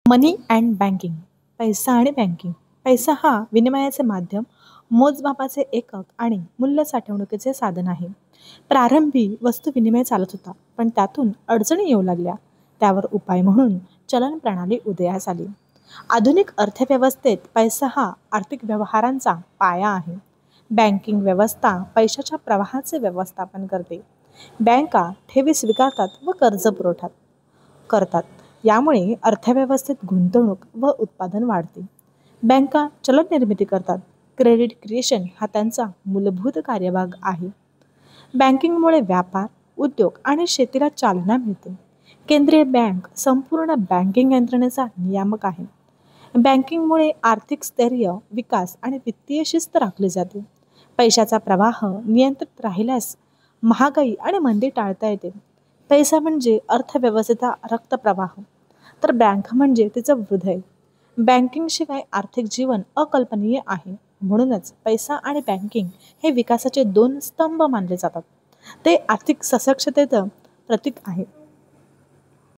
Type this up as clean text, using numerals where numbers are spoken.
Money and banking. पैसा आणि banking. पैसा हा विनिमयाचे माध्यम, मोजमापाचे एकक आणि मूल्य साठवणुकीचे साधन आहे. प्रारंभी वस्तू विनिमय चालत होता, पण त्यातून अडचणी येऊ लागल्या. त्यावर उपाय म्हणून चलन प्रणाली उदयास आली. आधुनिक अर्थव्यवस्थेत पैसा हा आर्थिक व्यवहारांचा पाया आहे. बँकिंग व्यवस्था पैशाच्या प्रवाहाचे व्यवस्थापन करते. बँका ठेवी स्वीकारतात व कर्ज पुरवठा करतात. यामुळे अर्थव्यवस्थेत गुंतवणूक व उत्पादन वाढते. बँका चलन निर्मिती करतात. क्रेडिट क्रिएशन हा त्यांचा मूलभूत कार्यभाग आहे. बँकिंगमुळे व्यापार, उद्योग आणि शेतीला चालना मिळते. केंद्रीय बँक संपूर्ण बँकिंग यंत्रणेचा नियामक आहे. बँकिंगमुळे आर्थिक स्थैर्य, विकास आणि वित्तीय शिस्त राखली जाते. पैशाचा प्रवाह नियंत्रित राहिल्यास महागाई आणि मंदी टाळता येते. पैसा म्हणजे अर्थव्यवस्थेचा रक्तप्रवाह, तर बँक म्हणजे तिचं हृदय. बँकिंगशिवाय आर्थिक जीवन अकल्पनीय आहे. म्हणूनच पैसा आणि बँकिंग हे विकासाचे दोन स्तंभ मानले जातात. ते आर्थिक सक्षमतेचं प्रतीक आहे.